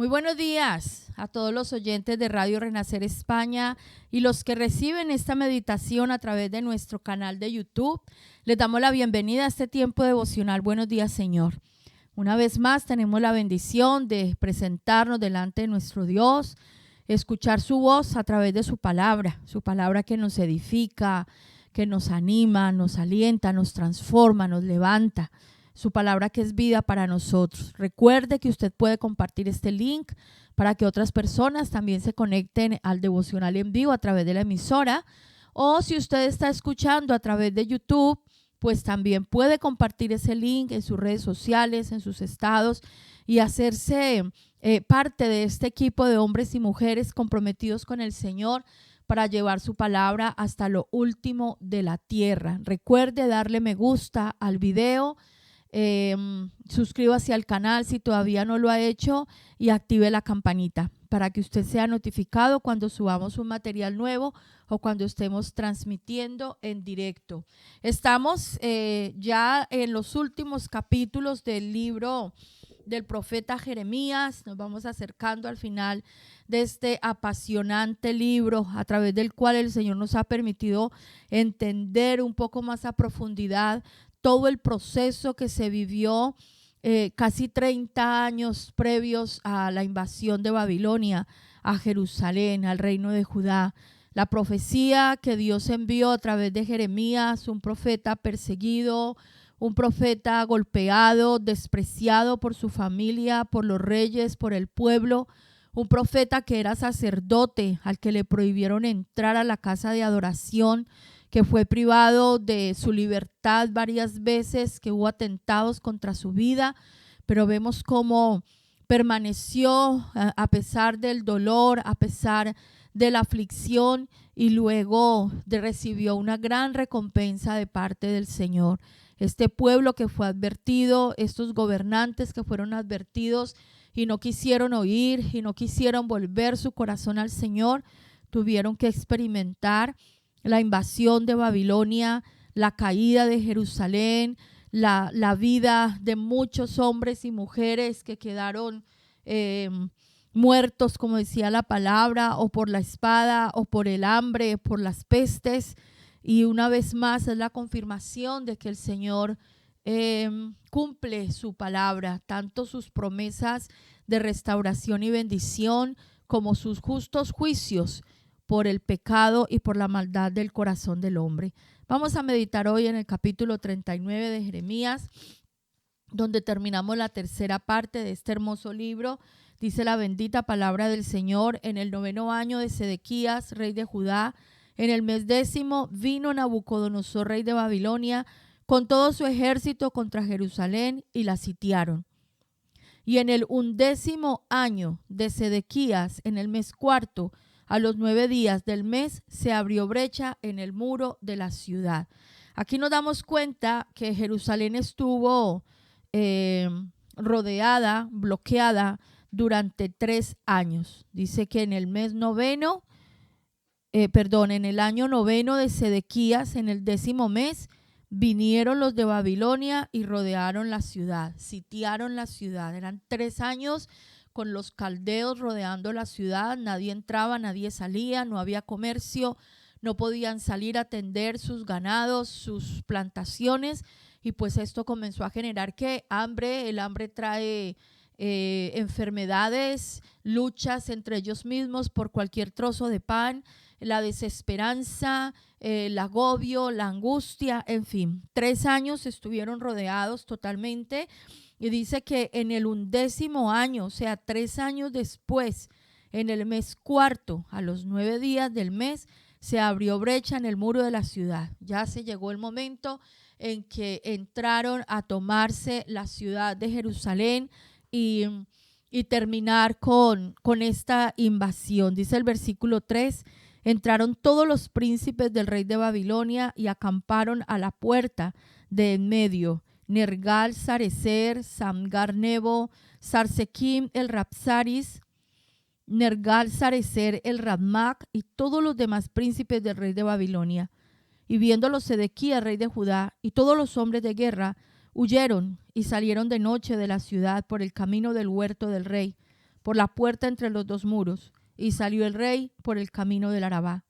Muy buenos días a todos los oyentes de Radio Renacer España y los que reciben esta meditación a través de nuestro canal de YouTube. Les damos la bienvenida a este tiempo devocional. Buenos días, Señor. Una vez más tenemos la bendición de presentarnos delante de nuestro Dios, escuchar su voz a través de su palabra que nos edifica, que nos anima, nos alienta, nos transforma, nos levanta. Su palabra que es vida para nosotros. Recuerde que usted puede compartir este link para que otras personas también se conecten al devocional en vivo a través de la emisora. O si usted está escuchando a través de YouTube, pues también puede compartir ese link en sus redes sociales, en sus estados y hacerse parte de este equipo de hombres y mujeres comprometidos con el Señor para llevar su palabra hasta lo último de la tierra. Recuerde darle me gusta al video. Suscríbase al canal si todavía no lo ha hecho y active la campanita para que usted sea notificado cuando subamos un material nuevo o cuando estemos transmitiendo en directo. Estamos ya en los últimos capítulos del libro del profeta Jeremías. Nos vamos acercando al final de este apasionante libro a través del cual el Señor nos ha permitido entender un poco más a profundidad todo el proceso que se vivió casi 30 años previos a la invasión de Babilonia a Jerusalén, al reino de Judá. La profecía que Dios envió a través de Jeremías, un profeta perseguido, un profeta golpeado, despreciado por su familia, por los reyes, por el pueblo, un profeta que era sacerdote, al que le prohibieron entrar a la casa de adoración, que fue privado de su libertad varias veces, que hubo atentados contra su vida, pero vemos cómo permaneció a pesar del dolor, a pesar de la aflicción, y luego recibió una gran recompensa de parte del Señor. Este pueblo que fue advertido, estos gobernantes que fueron advertidos y no quisieron oír y no quisieron volver su corazón al Señor, tuvieron que experimentar la invasión de Babilonia, la caída de Jerusalén, la vida de muchos hombres y mujeres que quedaron muertos, como decía la palabra, o por la espada, o por el hambre, por las pestes. Y una vez más es la confirmación de que el Señor cumple su palabra, tanto sus promesas de restauración y bendición como sus justos juicios por el pecado y por la maldad del corazón del hombre. Vamos a meditar hoy en el capítulo 39 de Jeremías, donde terminamos la tercera parte de este hermoso libro. Dice la bendita palabra del Señor: en el 9º año de Sedequías, rey de Judá, en el mes 10º, vino Nabucodonosor, rey de Babilonia, con todo su ejército contra Jerusalén, y la sitiaron. Y en el 11º año de Sedequías, en el mes 4º, a los 9 días del mes, se abrió brecha en el muro de la ciudad. Aquí nos damos cuenta que Jerusalén estuvo rodeada, bloqueada durante 3 años. Dice que en el mes noveno, en el año 9º de Sedequías, en el 10º mes, vinieron los de Babilonia y rodearon la ciudad, sitiaron la ciudad. Eran 3 años con los caldeos rodeando la ciudad. Nadie entraba, nadie salía, no había comercio, no podían salir a atender sus ganados, sus plantaciones, y pues esto comenzó a generar ¿qué? Hambre. El hambre trae enfermedades, luchas entre ellos mismos por cualquier trozo de pan, la desesperanza, el agobio, la angustia, en fin. 3 años estuvieron rodeados totalmente. Y dice que en el 11º año, o sea, 3 años después, en el mes 4º, a los 9 días del mes, se abrió brecha en el muro de la ciudad. Ya se llegó el momento en que entraron a tomarse la ciudad de Jerusalén y terminar con esta invasión. Dice el versículo 3: entraron todos los príncipes del rey de Babilonia y acamparon a la puerta de en medio. Nergal-Sarecer, Samgar-Nebo, Sarsequim el Rapsaris, Nergal-Sarecer el Radmac y todos los demás príncipes del rey de Babilonia. Y viéndolo Sedequías, rey de Judá, y todos los hombres de guerra, huyeron y salieron de noche de la ciudad por el camino del huerto del rey, por la puerta entre los dos muros, y salió el rey por el camino del Arabá.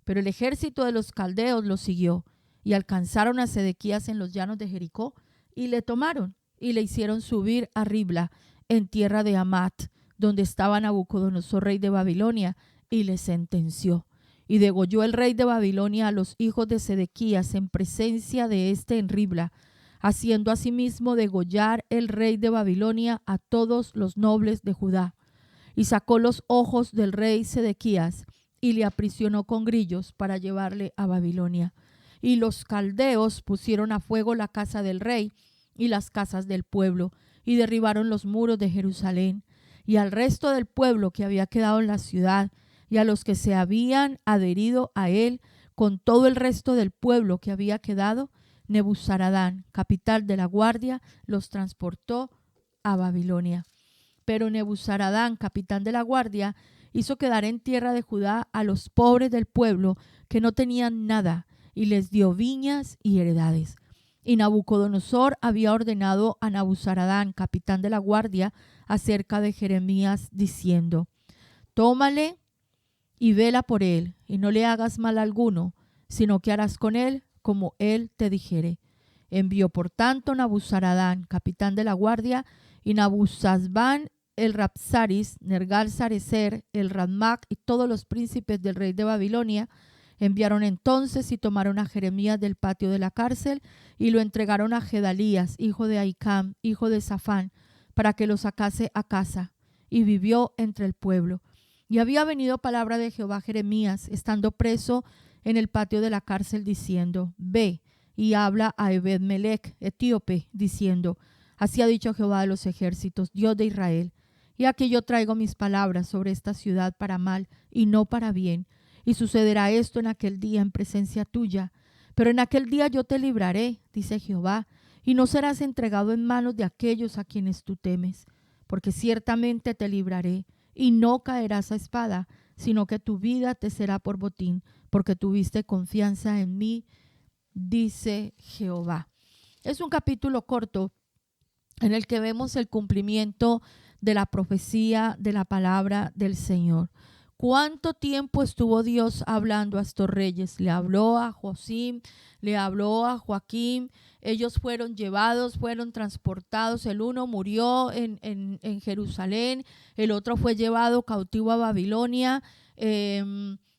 Pero el ejército de los caldeos lo siguió, y alcanzaron a Sedequías en los llanos de Jericó, y le tomaron, y le hicieron subir a Ribla, en tierra de Amat, donde estaba Nabucodonosor, rey de Babilonia, y le sentenció. Y degolló el rey de Babilonia a los hijos de Sedequías en presencia de éste en Ribla, haciendo asimismo degollar el rey de Babilonia a todos los nobles de Judá. Y sacó los ojos del rey Sedequías y le aprisionó con grillos para llevarle a Babilonia. Y los caldeos pusieron a fuego la casa del rey y las casas del pueblo, y derribaron los muros de Jerusalén. Y al resto del pueblo que había quedado en la ciudad, y a los que se habían adherido a él, con todo el resto del pueblo que había quedado, Nebuzaradán, capital de la guardia, los transportó a Babilonia. Pero Nebuzaradán, capitán de la guardia, hizo quedar en tierra de Judá a los pobres del pueblo que no tenían nada, y les dio viñas y heredades. Y Nabucodonosor había ordenado a Nebuzaradán, capitán de la guardia, acerca de Jeremías, diciendo: tómale y vela por él, y no le hagas mal alguno, sino que harás con él como él te dijere. Envió por tanto Nabuzaradán, capitán de la guardia, y Nabuzazbán el Rabsaris, Nergal-Sarecer, el Radmac y todos los príncipes del rey de Babilonia, enviaron entonces y tomaron a Jeremías del patio de la cárcel y lo entregaron a Gedalías, hijo de Ahicam, hijo de Safán, para que lo sacase a casa, y vivió entre el pueblo. Y había venido palabra de Jehová a Jeremías, estando preso en el patio de la cárcel, diciendo: ve y habla a Ebed-melech, etíope, diciendo: así ha dicho Jehová de los ejércitos, Dios de Israel: y aquí yo traigo mis palabras sobre esta ciudad para mal y no para bien. Y sucederá esto en aquel día en presencia tuya. Pero en aquel día yo te libraré, dice Jehová, y no serás entregado en manos de aquellos a quienes tú temes. Porque ciertamente te libraré, y no caerás a espada, sino que tu vida te será por botín, porque tuviste confianza en mí, dice Jehová. Es un capítulo corto en el que vemos el cumplimiento de la profecía de la palabra del Señor. ¿Cuánto tiempo estuvo Dios hablando a estos reyes? Le habló a Josim, le habló a Joaquim. Ellos fueron llevados, fueron transportados. El uno murió en Jerusalén, el otro fue llevado cautivo a Babilonia.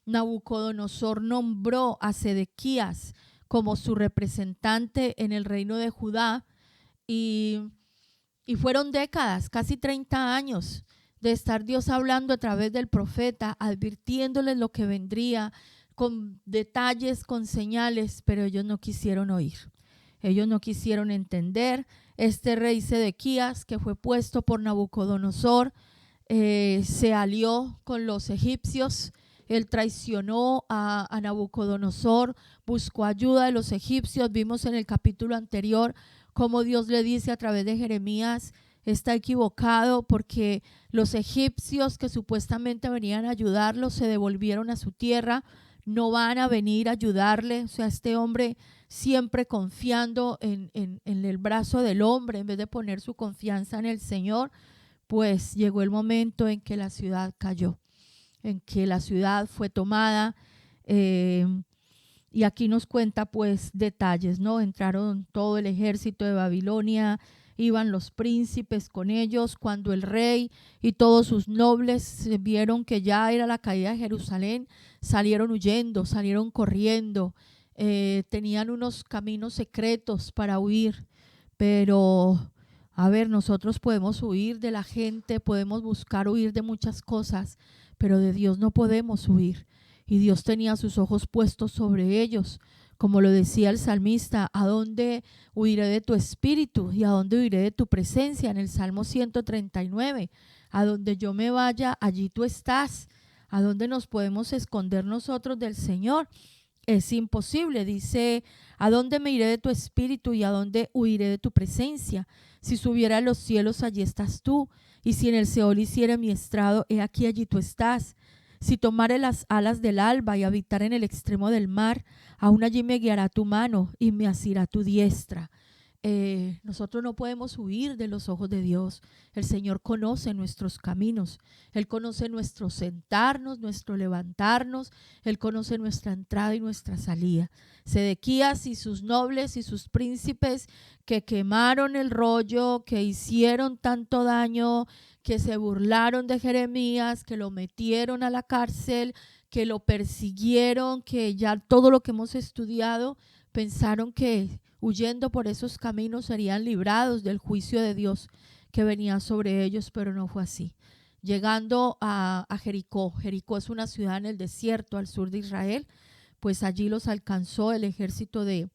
Nabucodonosor nombró a Sedequías como su representante en el reino de Judá, y fueron décadas, casi 30 años, de estar Dios hablando a través del profeta, advirtiéndoles lo que vendría, con detalles, con señales, pero ellos no quisieron oír. Ellos no quisieron entender. Este rey Sedequías, que fue puesto por Nabucodonosor, se alió con los egipcios. Él traicionó a Nabucodonosor, buscó ayuda de los egipcios. Vimos en el capítulo anterior cómo Dios le dice a través de Jeremías: está equivocado, porque los egipcios que supuestamente venían a ayudarlo se devolvieron a su tierra, no van a venir a ayudarle. O sea, este hombre siempre confiando en el brazo del hombre en vez de poner su confianza en el Señor. Pues llegó el momento en que la ciudad cayó, en que la ciudad fue tomada. Y aquí nos cuenta pues detalles, ¿no? Entraron todo el ejército de Babilonia, iban los príncipes con ellos. Cuando el rey y todos sus nobles vieron que ya era la caída de Jerusalén, salieron huyendo, salieron corriendo. Tenían unos caminos secretos para huir, pero a ver, nosotros podemos huir de la gente, podemos buscar huir de muchas cosas, pero de Dios no podemos huir. Y Dios tenía sus ojos puestos sobre ellos. Como lo decía el salmista: ¿a dónde huiré de tu espíritu y a dónde huiré de tu presencia? En el Salmo 139, a donde yo me vaya, allí tú estás. ¿A dónde nos podemos esconder nosotros del Señor? Es imposible. Dice: ¿a dónde me iré de tu espíritu y a dónde huiré de tu presencia? Si subiera a los cielos, allí estás tú, y si en el Seol hiciera mi estrado, he aquí allí tú estás. Si tomare las alas del alba y habitar en el extremo del mar, aún allí me guiará tu mano y me asirá tu diestra. nosotros no podemos huir de los ojos de Dios. El Señor conoce nuestros caminos. Él conoce nuestro sentarnos, nuestro levantarnos. Él conoce nuestra entrada y nuestra salida. Sedequías y sus nobles y sus príncipes que quemaron el rollo, que hicieron tanto daño, que se burlaron de Jeremías, que lo metieron a la cárcel, que lo persiguieron, que ya todo lo que hemos estudiado, pensaron que huyendo por esos caminos serían librados del juicio de Dios que venía sobre ellos, pero no fue así. Llegando a Jericó, Jericó es una ciudad en el desierto al sur de Israel, pues allí los alcanzó el ejército de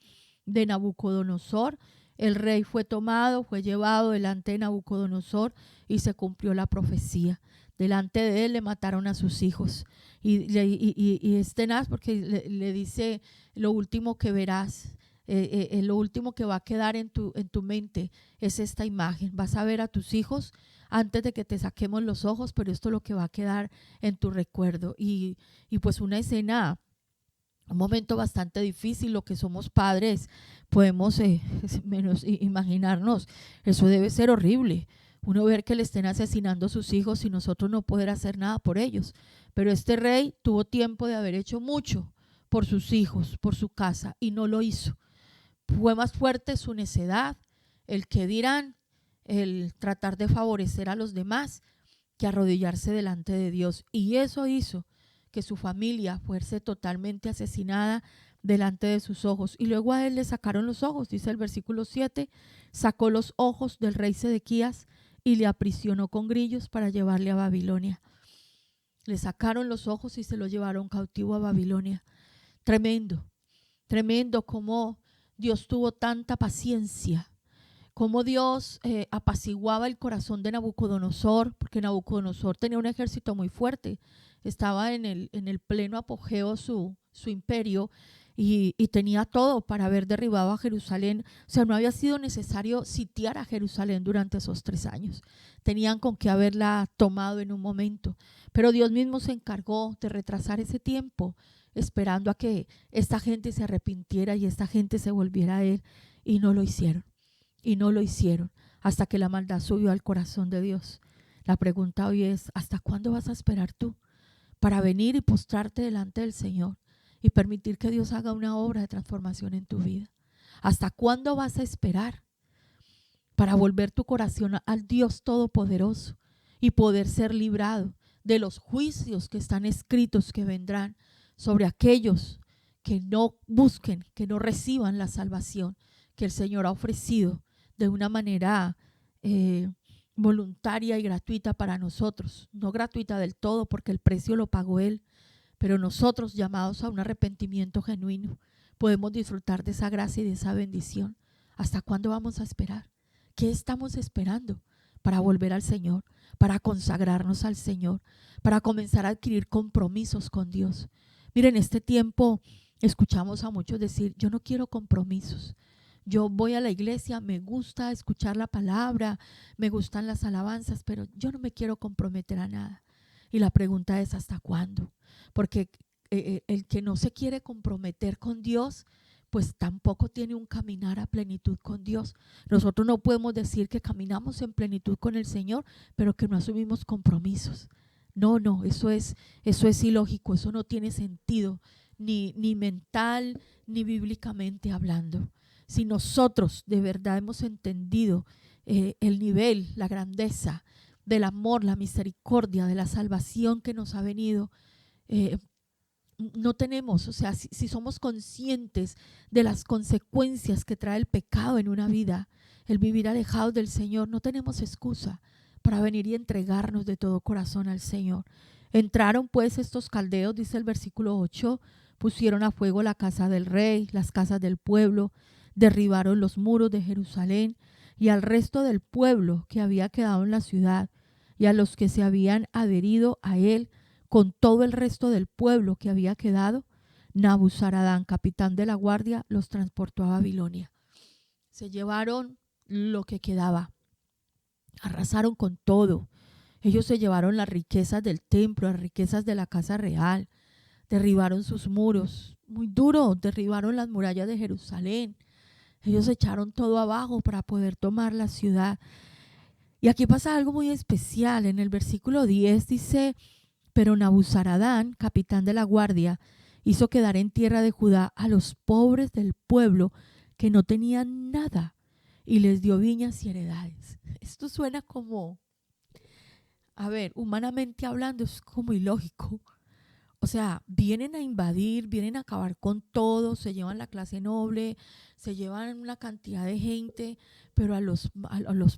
Nabucodonosor. El rey fue tomado, fue llevado delante de Nabucodonosor y se cumplió la profecía. Delante de él le mataron a sus hijos y es tenaz porque le dice: lo último que verás, lo último que va a quedar en tu mente es esta imagen. Vas a ver a tus hijos antes de que te saquemos los ojos, pero esto es lo que va a quedar en tu recuerdo. Y pues una escena, un momento bastante difícil. Lo que somos padres podemos menos imaginarnos. Eso debe ser horrible. Uno ver que le estén asesinando a sus hijos y nosotros no poder hacer nada por ellos. Pero este rey tuvo tiempo de haber hecho mucho por sus hijos, por su casa, y no lo hizo. Fue más fuerte su necedad, el que dirán, el tratar de favorecer a los demás, que arrodillarse delante de Dios. Y eso hizo que su familia fuese totalmente asesinada delante de sus ojos. Y luego a él le sacaron los ojos, dice el versículo 7, sacó los ojos del rey Sedequías y le aprisionó con grillos para llevarle a Babilonia. Le sacaron los ojos y se lo llevaron cautivo a Babilonia. Tremendo, tremendo cómo Dios tuvo tanta paciencia, cómo Dios apaciguaba el corazón de Nabucodonosor, porque Nabucodonosor tenía un ejército muy fuerte, estaba en el pleno apogeo su imperio y tenía todo para haber derribado a Jerusalén. O sea, no había sido necesario sitiar a Jerusalén durante esos 3 años. Tenían con qué haberla tomado en un momento, pero Dios mismo se encargó de retrasar ese tiempo, esperando a que esta gente se arrepintiera y esta gente se volviera a él, y no lo hicieron. Y no lo hicieron hasta que la maldad subió al corazón de Dios. La pregunta hoy es: ¿hasta cuándo vas a esperar tú para venir y postrarte delante del Señor y permitir que Dios haga una obra de transformación en tu vida? ¿Hasta cuándo vas a esperar para volver tu corazón al Dios Todopoderoso y poder ser librado de los juicios que están escritos que vendrán sobre aquellos que no busquen, que no reciban la salvación que el Señor ha ofrecido de una manera voluntaria y gratuita para nosotros? No gratuita del todo, porque el precio lo pagó Él, pero nosotros, llamados a un arrepentimiento genuino, podemos disfrutar de esa gracia y de esa bendición. ¿Hasta cuándo vamos a esperar? ¿Qué estamos esperando para volver al Señor, para consagrarnos al Señor, para comenzar a adquirir compromisos con Dios? Miren, este tiempo escuchamos a muchos decir: yo no quiero compromisos. Yo voy a la iglesia, me gusta escuchar la palabra, me gustan las alabanzas, pero yo no me quiero comprometer a nada. Y la pregunta es: ¿hasta cuándo? Porque el que no se quiere comprometer con Dios, pues tampoco tiene un caminar a plenitud con Dios. Nosotros no podemos decir que caminamos en plenitud con el Señor, pero que no asumimos compromisos. No, eso es ilógico, eso no tiene sentido, ni mental, ni bíblicamente hablando. Si nosotros de verdad hemos entendido el nivel, la grandeza del amor, la misericordia, de la salvación que nos ha venido, no tenemos, o sea, si somos conscientes de las consecuencias que trae el pecado en una vida, el vivir alejados del Señor, no tenemos excusa para venir y entregarnos de todo corazón al Señor. Entraron pues estos caldeos, dice el versículo 8, pusieron a fuego la casa del rey, las casas del pueblo, derribaron los muros de Jerusalén y al resto del pueblo que había quedado en la ciudad, y a los que se habían adherido a él, con todo el resto del pueblo que había quedado, Nabuzaradán, capitán de la guardia, los transportó a Babilonia. Se llevaron lo que quedaba, arrasaron con todo. Ellos se llevaron las riquezas del templo, las riquezas de la casa real, derribaron sus muros, muy duro, derribaron las murallas de Jerusalén. Ellos echaron todo abajo para poder tomar la ciudad. Y aquí pasa algo muy especial. En el versículo 10 dice: pero Nabuzaradán, capitán de la guardia, hizo quedar en tierra de Judá a los pobres del pueblo que no tenían nada, y les dio viñas y heredades. Esto suena como, a ver, humanamente hablando, es como ilógico. O sea, vienen a invadir, vienen a acabar con todo, se llevan la clase noble, se llevan una cantidad de gente, pero a los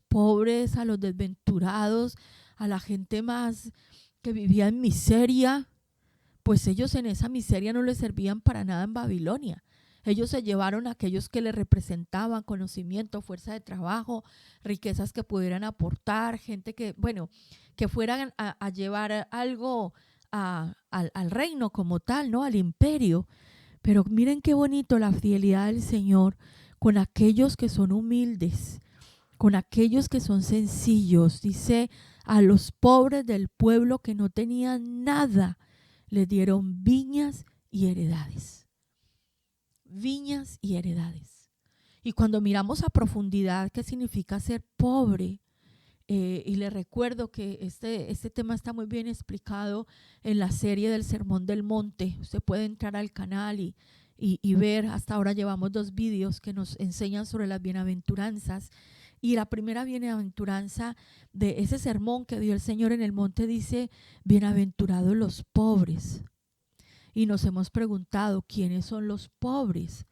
pobres, a los desventurados, a la gente más que vivía en miseria, pues ellos en esa miseria no les servían para nada en Babilonia. Ellos se llevaron a aquellos que les representaban conocimiento, fuerza de trabajo, riquezas que pudieran aportar, gente que, bueno, que fueran a llevar algo al reino como tal, ¿no? Al imperio. Pero miren qué bonito la fidelidad del Señor con aquellos que son humildes, con aquellos que son sencillos. Dice: a los pobres del pueblo que no tenían nada, les dieron viñas y heredades. Viñas y heredades. Y cuando miramos a profundidad qué significa ser pobre, y les recuerdo que este tema está muy bien explicado en la serie del Sermón del Monte. Usted puede entrar al canal y ver, hasta ahora llevamos 2 vídeos que nos enseñan sobre las bienaventuranzas. Y la primera bienaventuranza de ese sermón que dio el Señor en el monte dice: bienaventurados los pobres. Y nos hemos preguntado, ¿quiénes son los pobres?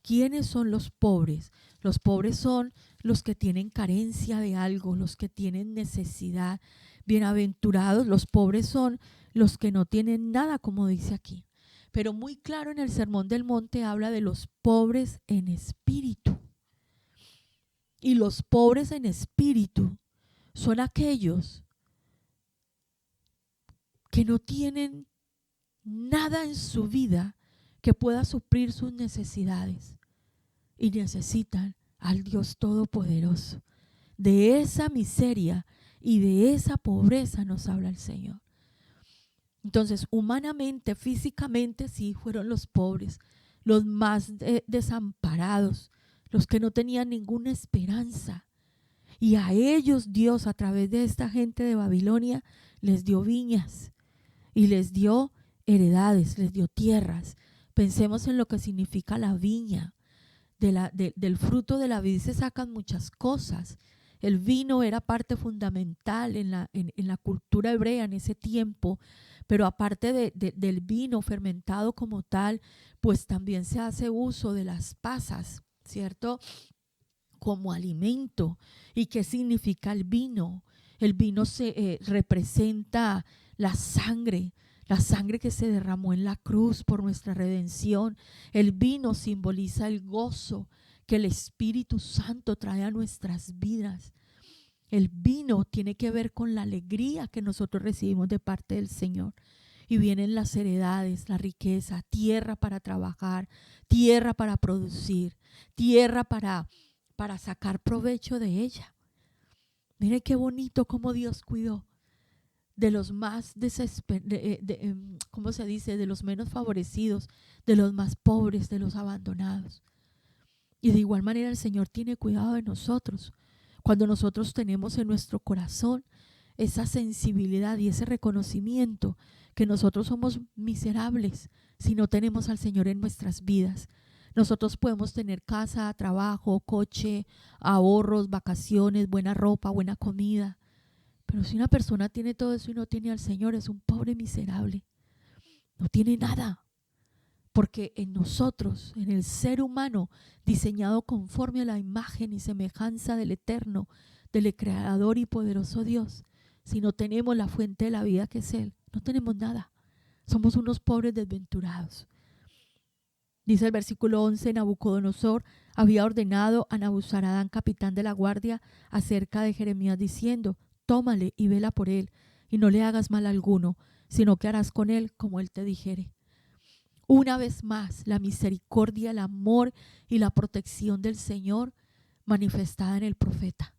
¿Quiénes son los pobres? Los pobres son los que tienen carencia de algo, los que tienen necesidad. Bienaventurados, los pobres son los que no tienen nada, como dice aquí. Pero muy claro, en el Sermón del Monte habla de los pobres en espíritu. Y los pobres en espíritu son aquellos que no tienen nada en su vida que pueda suplir sus necesidades y necesitan al Dios Todopoderoso. De esa miseria y de esa pobreza nos habla el Señor. Entonces, humanamente, físicamente, sí fueron los pobres, los más desamparados, los que no tenían ninguna esperanza. Y a ellos Dios, a través de esta gente de Babilonia, les dio viñas y les dio heredades, les dio tierras. Pensemos en lo que significa la viña. Del fruto de la vid se sacan muchas cosas. El vino era parte fundamental en la cultura hebrea en ese tiempo, pero aparte del vino fermentado como tal, pues también se hace uso de las pasas, ¿cierto? Como alimento. ¿Y qué significa el vino? El vino representa la sangre que se derramó en la cruz por nuestra redención. El vino simboliza el gozo que el Espíritu Santo trae a nuestras vidas. El vino tiene que ver con la alegría que nosotros recibimos de parte del Señor. Y vienen las heredades, la riqueza, tierra para trabajar, tierra para producir, tierra para sacar provecho de ella. Mire qué bonito cómo Dios cuidó de los más ¿cómo se dice? De los menos favorecidos, de los más pobres, de los abandonados. Y de igual manera el Señor tiene cuidado de nosotros. Cuando nosotros tenemos en nuestro corazón esa sensibilidad y ese reconocimiento que nosotros somos miserables si no tenemos al Señor en nuestras vidas. Nosotros podemos tener casa, trabajo, coche, ahorros, vacaciones, buena ropa, buena comida. Pero si una persona tiene todo eso y no tiene al Señor, es un pobre miserable. No tiene nada. Porque en nosotros, en el ser humano, diseñado conforme a la imagen y semejanza del Eterno, del Creador y poderoso Dios, si no tenemos la fuente de la vida que es Él, no tenemos nada. Somos unos pobres desventurados. Dice el versículo 11, Nabucodonosor había ordenado a Nabuzaradán, capitán de la guardia, acerca de Jeremías, diciendo: tómale y vela por él, y no le hagas mal alguno, sino que harás con él como él te dijere. Una vez más, la misericordia, el amor y la protección del Señor manifestada en el profeta.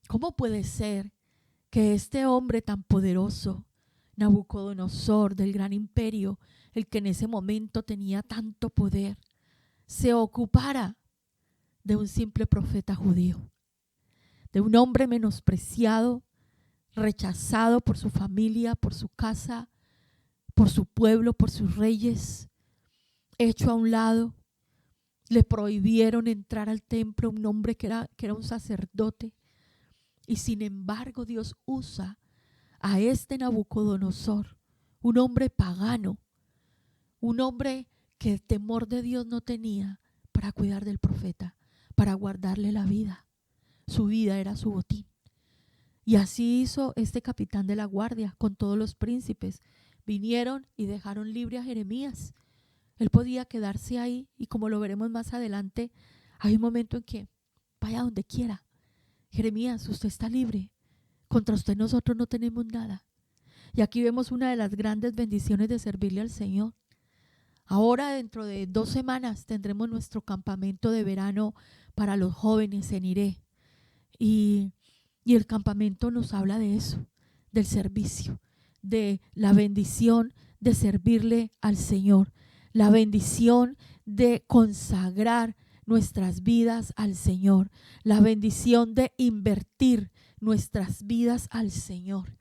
¿Cómo puede ser que este hombre tan poderoso, Nabucodonosor, del gran imperio, el que en ese momento tenía tanto poder, se ocupara de un simple profeta judío, de un hombre menospreciado, rechazado por su familia, por su casa, por su pueblo, por sus reyes, hecho a un lado. Le prohibieron entrar al templo, un hombre que era un sacerdote. Y sin embargo Dios usa a este Nabucodonosor, un hombre pagano, un hombre que el temor de Dios no tenía, para cuidar del profeta, para guardarle la vida. Su vida era su botín. Y así hizo este capitán de la guardia con todos los príncipes. Vinieron y dejaron libre a Jeremías. Él podía quedarse ahí, y como lo veremos más adelante, hay un momento en que vaya donde quiera. Jeremías, usted está libre. Contra usted nosotros no tenemos nada. Y aquí vemos una de las grandes bendiciones de servirle al Señor. Ahora, dentro de 2 semanas, tendremos nuestro campamento de verano para los jóvenes en Iré. Y el campamento nos habla de eso, del servicio, de la bendición de servirle al Señor, la bendición de consagrar nuestras vidas al Señor, la bendición de invertir nuestras vidas al Señor.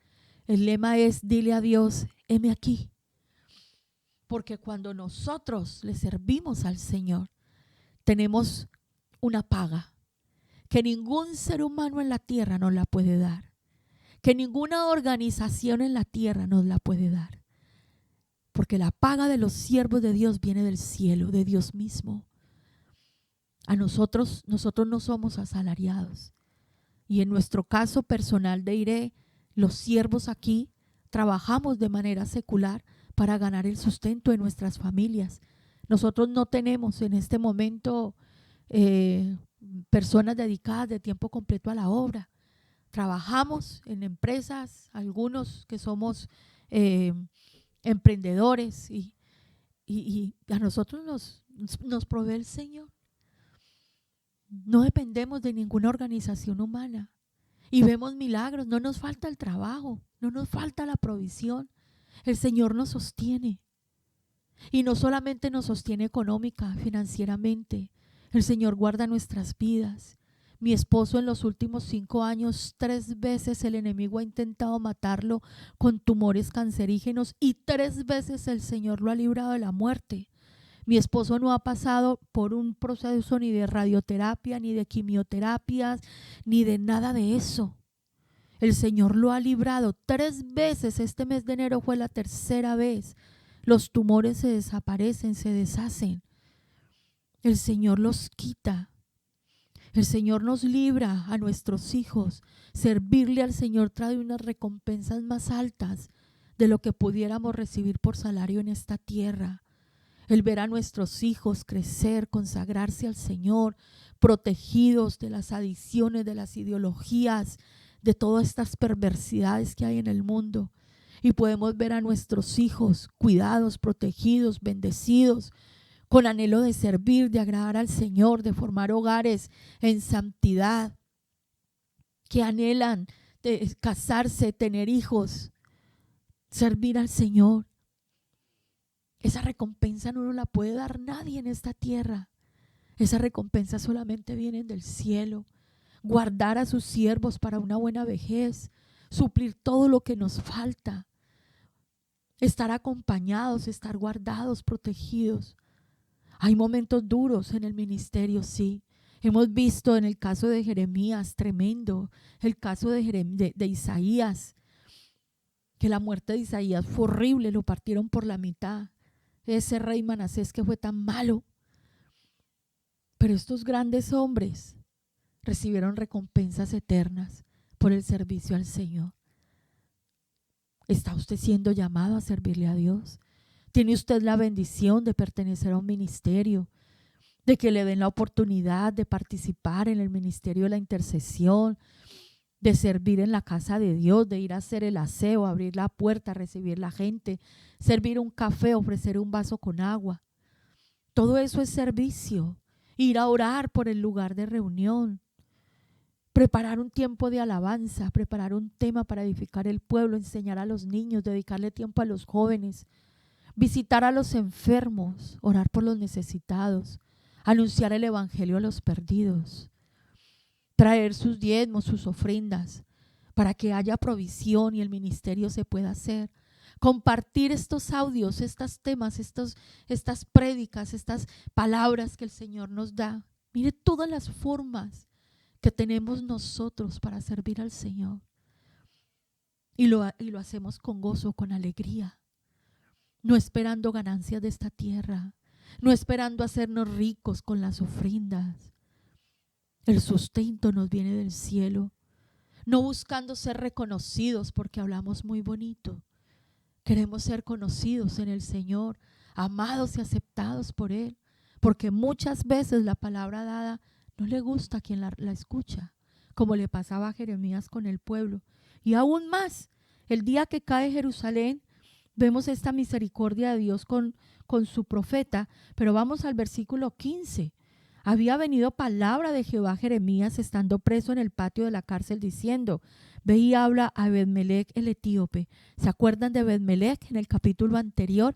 El lema es: dile a Dios, heme aquí. Porque cuando nosotros le servimos al Señor, tenemos una paga que ningún ser humano en la tierra nos la puede dar, que ninguna organización en la tierra nos la puede dar. Porque la paga de los siervos de Dios viene del cielo, de Dios mismo. A nosotros no somos asalariados. Y en nuestro caso personal de Iré, los siervos aquí trabajamos de manera secular para ganar el sustento de nuestras familias. Nosotros no tenemos en este momento personas dedicadas de tiempo completo a la obra. Trabajamos en empresas, algunos que somos emprendedores, y a nosotros nos provee el Señor. No dependemos de ninguna organización humana y vemos milagros. No nos falta el trabajo, no nos falta la provisión. El Señor nos sostiene, y no solamente nos sostiene económica, financieramente. El Señor guarda nuestras vidas. Mi esposo, en los últimos 5 años, 3 veces el enemigo ha intentado matarlo con tumores cancerígenos, y 3 veces el Señor lo ha librado de la muerte. Mi esposo no ha pasado por un proceso ni de radioterapia, ni de quimioterapias, ni de nada de eso. El Señor lo ha librado 3 veces. Este mes de enero fue la 3ª vez. Los tumores se desaparecen, se deshacen. El Señor los quita. El Señor nos libra a nuestros hijos. Servirle al Señor trae unas recompensas más altas de lo que pudiéramos recibir por salario en esta tierra. El ver a nuestros hijos crecer, consagrarse al Señor, protegidos de las adicciones, de las ideologías, de todas estas perversidades que hay en el mundo. Y podemos ver a nuestros hijos cuidados, protegidos, bendecidos, con anhelo de servir, de agradar al Señor, de formar hogares en santidad, que anhelan de casarse, tener hijos, servir al Señor. Esa recompensa no nos la puede dar nadie en esta tierra. Esa recompensa solamente viene del cielo. Guardar a sus siervos para una buena vejez, suplir todo lo que nos falta, estar acompañados, estar guardados, protegidos. Hay momentos duros en el ministerio, sí. Hemos visto en el caso de Jeremías, tremendo, el caso de Isaías, que la muerte de Isaías fue horrible, lo partieron por la mitad. Ese rey Manasés que fue tan malo. Pero estos grandes hombres recibieron recompensas eternas por el servicio al Señor. ¿Está usted siendo llamado a servirle a Dios? ¿Tiene usted la bendición de pertenecer a un ministerio, de que le den la oportunidad de participar en el ministerio de la intercesión, de servir en la casa de Dios, de ir a hacer el aseo, abrir la puerta, recibir la gente, servir un café, ofrecer un vaso con agua? Todo eso es servicio. Ir a orar por el lugar de reunión, preparar un tiempo de alabanza, preparar un tema para edificar el pueblo, enseñar a los niños, dedicarle tiempo a los jóvenes, visitar a los enfermos, orar por los necesitados, anunciar el evangelio a los perdidos, traer sus diezmos, sus ofrendas, para que haya provisión y el ministerio se pueda hacer. Compartir estos audios, estos temas, estas prédicas, estas palabras que el Señor nos da. Mire todas las formas que tenemos nosotros para servir al Señor. Y lo hacemos con gozo, con alegría, no esperando ganancias de esta tierra, no esperando hacernos ricos con las ofrendas. El sustento nos viene del cielo, no buscando ser reconocidos porque hablamos muy bonito. Queremos ser conocidos en el Señor, amados y aceptados por Él, porque muchas veces la palabra dada no le gusta a quien la escucha, como le pasaba a Jeremías con el pueblo. Y aún más, el día que cae Jerusalén, vemos esta misericordia de Dios con su profeta, pero vamos al versículo 15. Había venido palabra de Jehová a Jeremías estando preso en el patio de la cárcel diciendo: ve y habla a Ebed-melech el etíope. ¿Se acuerdan de Ebed-melech en el capítulo anterior?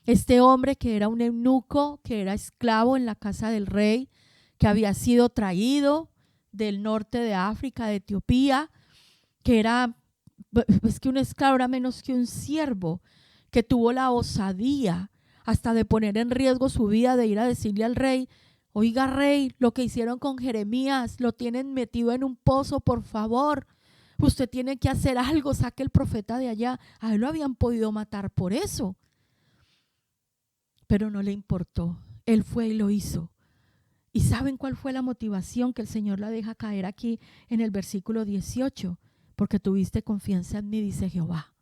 Este hombre que era un eunuco, que era esclavo en la casa del rey, que había sido traído del norte de África, de Etiopía, que era, pues que un esclavo era menos que un siervo, que tuvo la osadía hasta de poner en riesgo su vida, de ir a decirle al rey: oiga, rey, lo que hicieron con Jeremías, lo tienen metido en un pozo, por favor, usted tiene que hacer algo, saque el profeta de allá. A él lo habían podido matar por eso, pero no le importó. Él fue y lo hizo. ¿Y saben cuál fue la motivación que el Señor la deja caer aquí en el versículo 18? Porque tuviste confianza en mí, dice Jehová.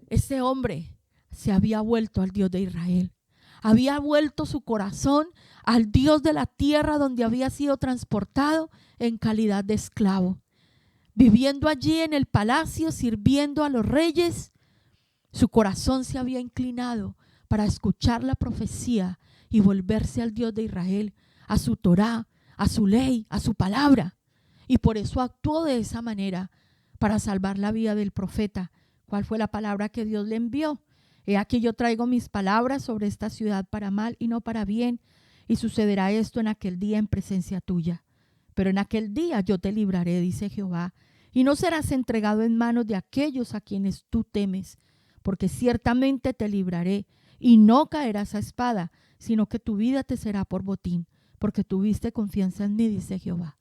Este hombre se había vuelto al Dios de Israel. Había vuelto su corazón al Dios de la tierra donde había sido transportado en calidad de esclavo. Viviendo allí en el palacio, sirviendo a los reyes, su corazón se había inclinado para escuchar la profecía y volverse al Dios de Israel, a su Torá, a su ley, a su palabra. Y por eso actuó de esa manera, para salvar la vida del profeta. ¿Cuál fue la palabra que Dios le envió? He aquí yo traigo mis palabras sobre esta ciudad para mal y no para bien, y sucederá esto en aquel día en presencia tuya. Pero en aquel día yo te libraré, dice Jehová, y no serás entregado en manos de aquellos a quienes tú temes, porque ciertamente te libraré, y no caerás a espada, sino que tu vida te será por botín, porque tuviste confianza en mí, dice Jehová.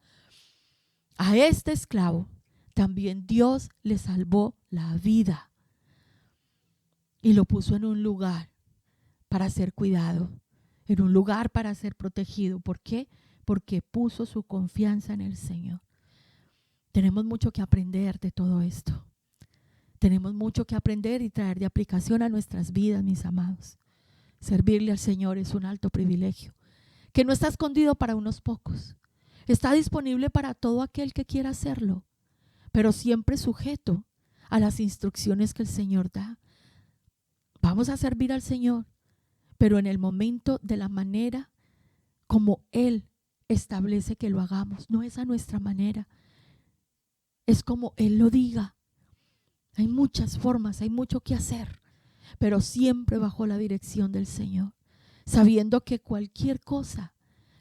A este esclavo también Dios le salvó la vida y lo puso en un lugar para ser cuidado, en un lugar para ser protegido. ¿Por qué? Porque puso su confianza en el Señor. Tenemos mucho que aprender de todo esto. Tenemos mucho que aprender y traer de aplicación a nuestras vidas, mis amados. Servirle al Señor es un alto privilegio, que no está escondido para unos pocos. Está disponible para todo aquel que quiera hacerlo, pero siempre sujeto a las instrucciones que el Señor da. Vamos a servir al Señor, pero en el momento, de la manera como Él establece que lo hagamos. No es a nuestra manera, es como Él lo diga. Hay muchas formas, hay mucho que hacer, pero siempre bajo la dirección del Señor, sabiendo que cualquier cosa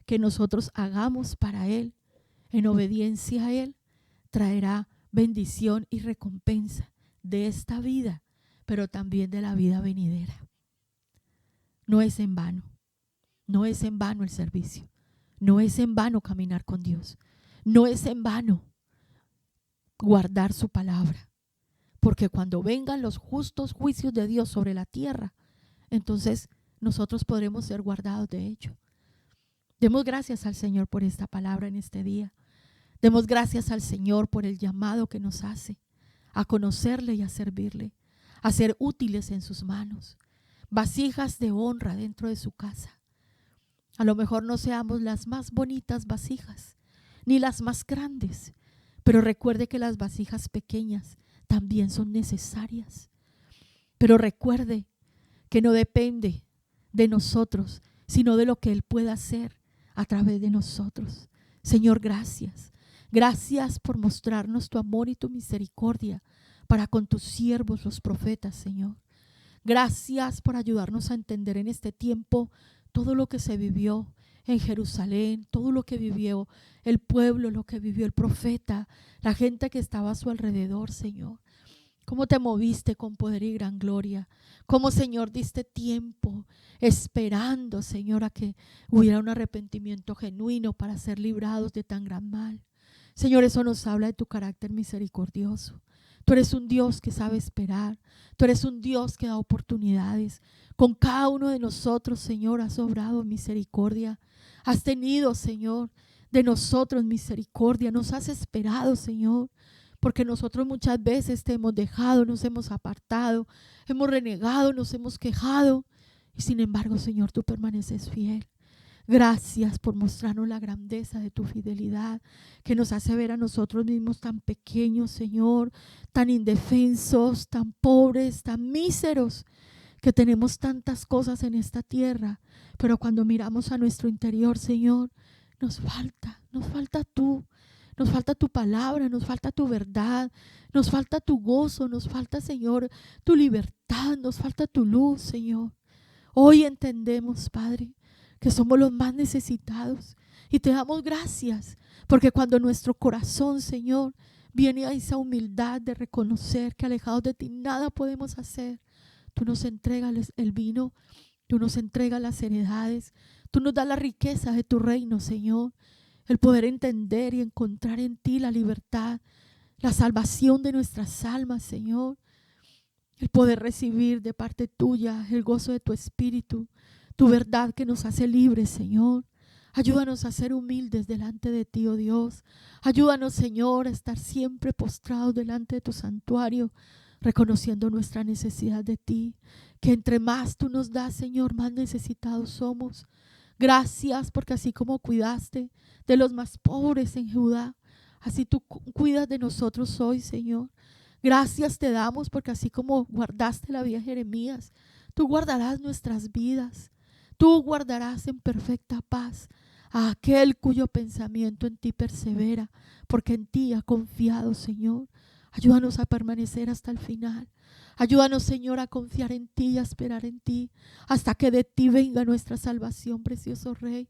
que nosotros hagamos para Él, en obediencia a Él, traerá bendición y recompensa de esta vida, pero también de la vida venidera. No es en vano, no es en vano el servicio, no es en vano caminar con Dios, no es en vano guardar su palabra, porque cuando vengan los justos juicios de Dios sobre la tierra, entonces nosotros podremos ser guardados de ello. Demos gracias al Señor por esta palabra en este día. Demos gracias al Señor por el llamado que nos hace a conocerle y a servirle, a ser útiles en sus manos, vasijas de honra dentro de su casa. A lo mejor no seamos las más bonitas vasijas, ni las más grandes, pero recuerde que las vasijas pequeñas también son necesarias. Pero recuerde que no depende de nosotros, sino de lo que Él pueda hacer a través de nosotros. Señor, gracias. Gracias por mostrarnos tu amor y tu misericordia para con tus siervos, los profetas, Señor. Gracias por ayudarnos a entender en este tiempo todo lo que se vivió en Jerusalén, todo lo que vivió el pueblo, lo que vivió el profeta, la gente que estaba a su alrededor, Señor. Cómo te moviste con poder y gran gloria. Cómo, Señor, diste tiempo esperando, Señor, a que hubiera un arrepentimiento genuino para ser librados de tan gran mal. Señor, eso nos habla de tu carácter misericordioso. Tú eres un Dios que sabe esperar. Tú eres un Dios que da oportunidades. Con cada uno de nosotros, Señor, has obrado misericordia. Has tenido, Señor, de nosotros misericordia. Nos has esperado, Señor. Porque nosotros muchas veces te hemos dejado, nos hemos apartado, hemos renegado, nos hemos quejado. Y sin embargo, Señor, tú permaneces fiel. Gracias por mostrarnos la grandeza de tu fidelidad, que nos hace ver a nosotros mismos tan pequeños, Señor, tan indefensos, tan pobres, tan míseros, que tenemos tantas cosas en esta tierra. Pero cuando miramos a nuestro interior, Señor, nos falta tú. Nos falta tu palabra, nos falta tu verdad, nos falta tu gozo, nos falta, Señor, tu libertad, nos falta tu luz, Señor. Hoy entendemos, Padre, que somos los más necesitados y te damos gracias, porque cuando nuestro corazón, Señor, viene a esa humildad de reconocer que alejados de ti nada podemos hacer, tú nos entregas el vino, tú nos entregas las heredades, tú nos das la riqueza de tu reino, Señor. El poder entender y encontrar en ti la libertad, la salvación de nuestras almas, Señor. El poder recibir de parte tuya el gozo de tu espíritu, tu verdad que nos hace libres, Señor. Ayúdanos a ser humildes delante de ti, oh Dios. Ayúdanos, Señor, a estar siempre postrados delante de tu santuario, reconociendo nuestra necesidad de ti. Que entre más tú nos das, Señor, más necesitados somos. Gracias porque así como cuidaste de los más pobres en Judá, así tú cuidas de nosotros hoy, Señor. Gracias te damos porque así como guardaste la vida de Jeremías, tú guardarás nuestras vidas. Tú guardarás en perfecta paz a aquel cuyo pensamiento en ti persevera, porque en ti ha confiado, Señor. Ayúdanos a permanecer hasta el final. Ayúdanos, Señor, a confiar en ti y a esperar en ti hasta que de ti venga nuestra salvación, precioso Rey.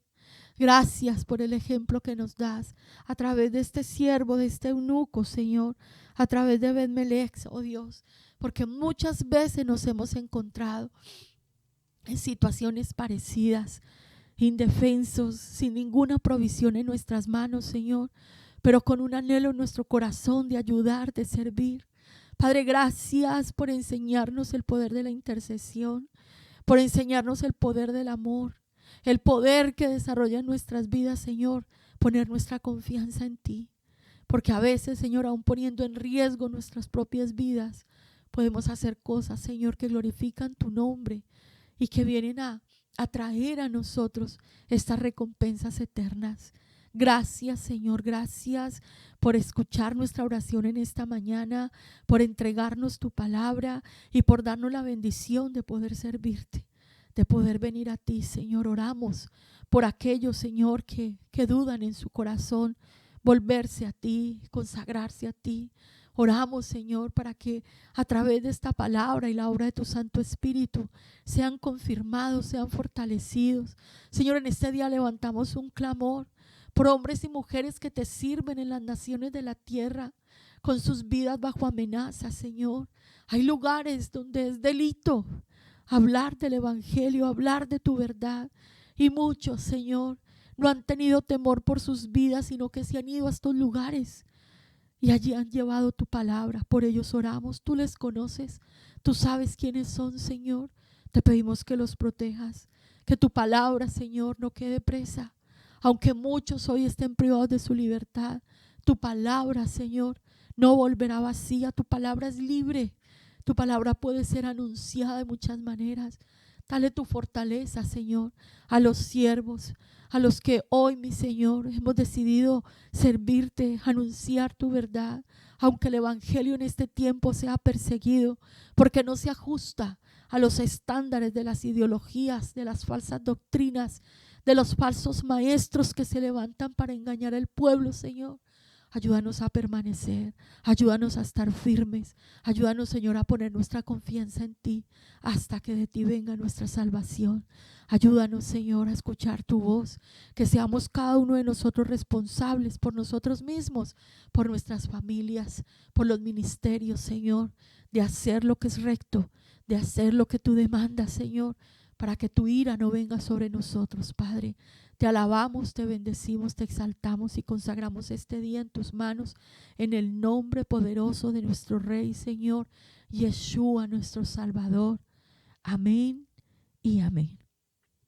Gracias por el ejemplo que nos das a través de este siervo, de este eunuco, Señor, a través de Ben-Melech, oh Dios, porque muchas veces nos hemos encontrado en situaciones parecidas, indefensos, sin ninguna provisión en nuestras manos, Señor, pero con un anhelo en nuestro corazón de ayudar, de servir. Padre, gracias por enseñarnos el poder de la intercesión, por enseñarnos el poder del amor, el poder que desarrolla en nuestras vidas, Señor, poner nuestra confianza en ti. Porque a veces, Señor, aún poniendo en riesgo nuestras propias vidas, podemos hacer cosas, Señor, que glorifican tu nombre y que vienen a traer a nosotros estas recompensas eternas. Gracias, Señor, gracias por escuchar nuestra oración en esta mañana, por entregarnos tu palabra y por darnos la bendición de poder servirte, de poder venir a ti, Señor. Oramos por aquellos, Señor, que dudan en su corazón volverse a ti, consagrarse a ti. Oramos, Señor, para que a través de esta palabra y la obra de tu Santo Espíritu sean confirmados, sean fortalecidos. Señor, en este día levantamos un clamor por hombres y mujeres que te sirven en las naciones de la tierra, con sus vidas bajo amenaza, Señor. Hay lugares donde es delito hablar del Evangelio, hablar de tu verdad. Y muchos, Señor, no han tenido temor por sus vidas, sino que se han ido a estos lugares y allí han llevado tu palabra. Por ellos oramos, tú les conoces, tú sabes quiénes son, Señor. Te pedimos que los protejas, que tu palabra, Señor, no quede presa. Aunque muchos hoy estén privados de su libertad, tu palabra, Señor, no volverá vacía. Tu palabra es libre. Tu palabra puede ser anunciada de muchas maneras. Dale tu fortaleza, Señor, a los siervos, a los que hoy, mi Señor, hemos decidido servirte, anunciar tu verdad, aunque el Evangelio en este tiempo sea perseguido, porque no se ajusta a los estándares de las ideologías, de las falsas doctrinas, de los falsos maestros que se levantan para engañar al pueblo, Señor. Ayúdanos a permanecer, ayúdanos a estar firmes, ayúdanos, Señor, a poner nuestra confianza en ti hasta que de ti venga nuestra salvación. Ayúdanos, Señor, a escuchar tu voz, que seamos cada uno de nosotros responsables por nosotros mismos, por nuestras familias, por los ministerios, Señor, de hacer lo que es recto, de hacer lo que tú demandas, Señor, para que tu ira no venga sobre nosotros, Padre. Te alabamos, te bendecimos, te exaltamos y consagramos este día en tus manos, en el nombre poderoso de nuestro Rey, Señor, Yeshua, nuestro Salvador. Amén y amén.